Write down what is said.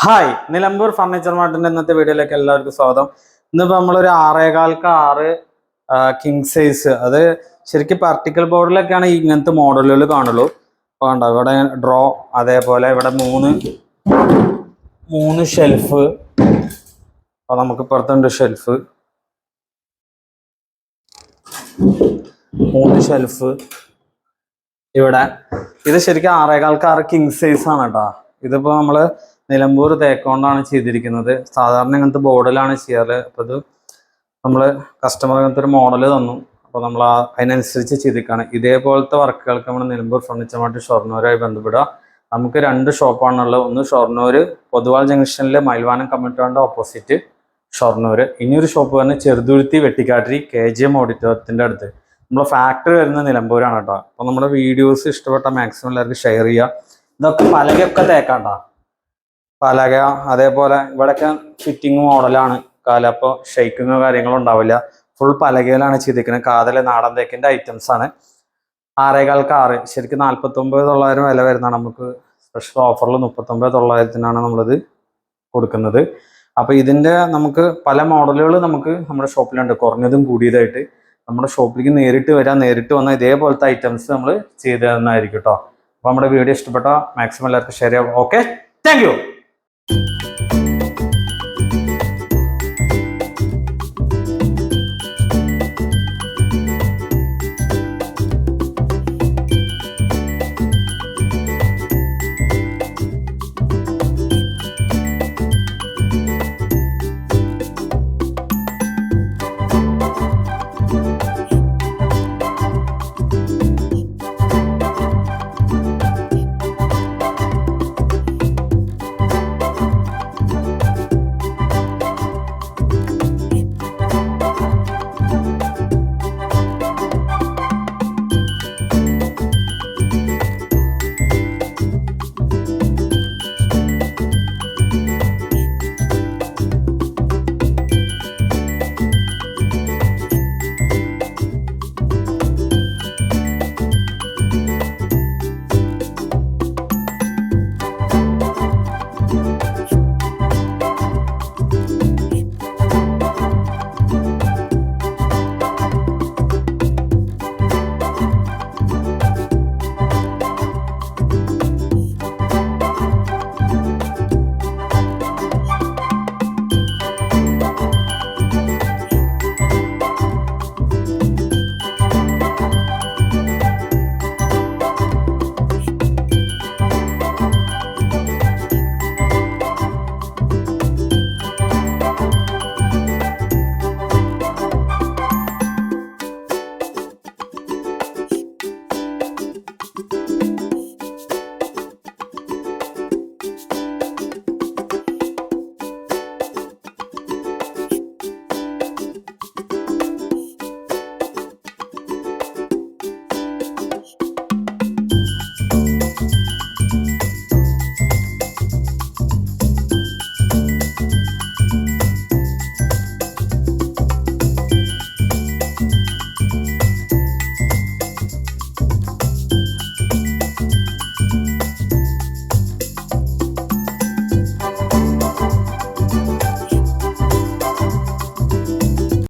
Hi, Nilambur furniture മാർട്ടിന്റെ ഇന്നത്തെ വീഡിയോയിലേക്ക് എല്ലാവർക്കും സ്വാഗതം. ഇന്നിപ്പോൾ നമ്മളൊരു 6.25 കിങ് സൈസ്, അത് ശരിക്കും പാർട്ടിക്കൽ ബോർഡിലൊക്കെയാണ് ഇങ്ങനത്തെ മോഡലുകൾ കാണുള്ളൂ. അപ്പോൾ കണ്ടോ, ഇവിടെ ഡ്രോ, അതേപോലെ ഇവിടെ മൂന്ന് ഷെൽഫ്. അപ്പോൾ നമുക്ക് പുറത്തുണ്ട് ഷെൽഫ്, 3 ഷെൽഫ് ഇവിടെ. ഇത് ശരിക്കും 6.25 കിങ് സൈസ് ആണ് കേട്ടോ. ഇതിപ്പോൾ നമ്മൾ നിലമ്പൂർ തേക്കൊണ്ടാണ് ചെയ്തിരിക്കുന്നത്. സാധാരണ ഇങ്ങനത്തെ ബോർഡിലാണ് ചെയ്യാറ്. അപ്പോൾ ഇത് നമ്മൾ കസ്റ്റമർ ഇങ്ങനത്തെ ഒരു മോഡൽ തന്നു, അപ്പോൾ നമ്മൾ അതിനനുസരിച്ച് ചെയ്തിരിക്കുകയാണ്. ഇതേപോലത്തെ വർക്കുകൾക്ക് നമ്മൾ നിലമ്പൂർ ഫർണിച്ചർ മാർട്ട് ഷൊർണൂരുമായി ബന്ധപ്പെടുക. നമുക്ക് 2 ഷോപ്പാണുള്ളത്. ഒന്ന് ഷൊർണൂർ പൊതുവാൾ ജംഗ്ഷനിലെ മൈൽവാനം കമ്മിറ്റിയുടെ ഓപ്പോസിറ്റ് ഷൊർണൂർ. ഇനിയൊരു ഷോപ്പ് തന്നെ ചെറുതുരുത്തി വെട്ടിക്കാട്ടിരി KGM ഓഡിറ്റോറിയത്തിൻ്റെ അടുത്ത്. നമ്മുടെ ഫാക്ടറി വരുന്ന നിലമ്പൂരാണ് കേട്ടോ. അപ്പോൾ നമ്മുടെ വീഡിയോസ് ഇഷ്ടപ്പെട്ട മാക്സിമം എല്ലാവർക്കും ഷെയർ ചെയ്യുക. ഇതൊക്കെ പലകയൊക്കെ തേക്കാട്ടോ, പലക. അതേപോലെ ഇവിടെയൊക്കെ ഫിറ്റിംഗ് മോഡലാണ് കാല, അപ്പോൾ ഷെയ്ക്കിങ്ങോ കാര്യങ്ങളോ ഉണ്ടാവില്ല. ഫുൾ പലകയിലാണ് ചെയ്തിരിക്കുന്നത്. കാതല് നാടൻ തേക്കിൻ്റെ ഐറ്റംസ് ആണ്. 6.25 ശരിക്കും 49,900 വില വരുന്നതാണ്. നമുക്ക് സ്പെഷ്യൽ ഓഫറിൽ 39,900-നാണ് നമ്മളിത് കൊടുക്കുന്നത്. അപ്പോൾ ഇതിൻ്റെ നമുക്ക് പല മോഡലുകൾ നമുക്ക് നമ്മുടെ ഷോപ്പിലുണ്ട്, കുറഞ്ഞതും കൂടിയതായിട്ട്. നമ്മുടെ ഷോപ്പിലേക്ക് നേരിട്ട് വരാം, നേരിട്ട് വന്നാൽ ഇതേപോലത്തെ ഐറ്റംസ് നമ്മൾ ചെയ്തു തരുന്നതായിരിക്കും കേട്ടോ. അപ്പോൾ നമ്മുടെ വീഡിയോ ഇഷ്ടപ്പെട്ട മാക്സിമം എല്ലാവർക്കും ഷെയർ ചെയ്യാം. Okay, thank you.